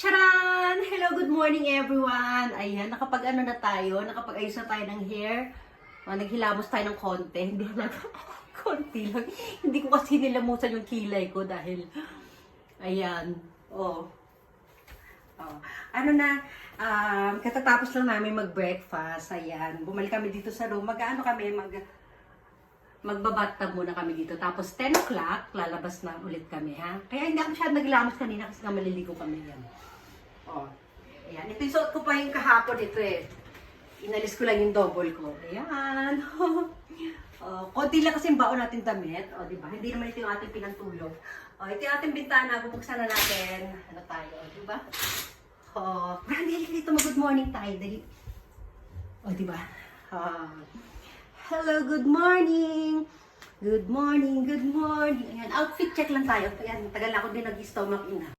Charan! Hello, good morning everyone! Ayan, nakapag-ano na tayo, nakapag-ayos na tayo ng hair. Naghilamos tayo ng konti, hindi lang, konti lang. Hindi ko kasi nilamusan yung kilay ko dahil, ayan, katatapos lang namin mag-breakfast, ayan. Bumalik kami dito sa room, magbabathtub muna kami dito. Tapos 10 o'clock, lalabas na ulit kami, ha? Kaya hindi ako masyadong naglamos kanina kasi nga maliligo kami yan. Ayan. Ito yung suot ko pa yung kahapon ito eh. Inalis ko lang yung double ko. Ayan. Konti lang kasi yung baon natin damit. Diba? Hindi naman ito yung ating pinantulog. Ito yung ating bintana. Bubuksan na natin. Ano tayo, diba? Brandy, halika dito. Mag-good morning tayo. Dali. Diba? Hello, good morning. Good morning, good morning. Ayan, outfit check lang tayo. Ayan, tagal na ako din nag-stomach ina.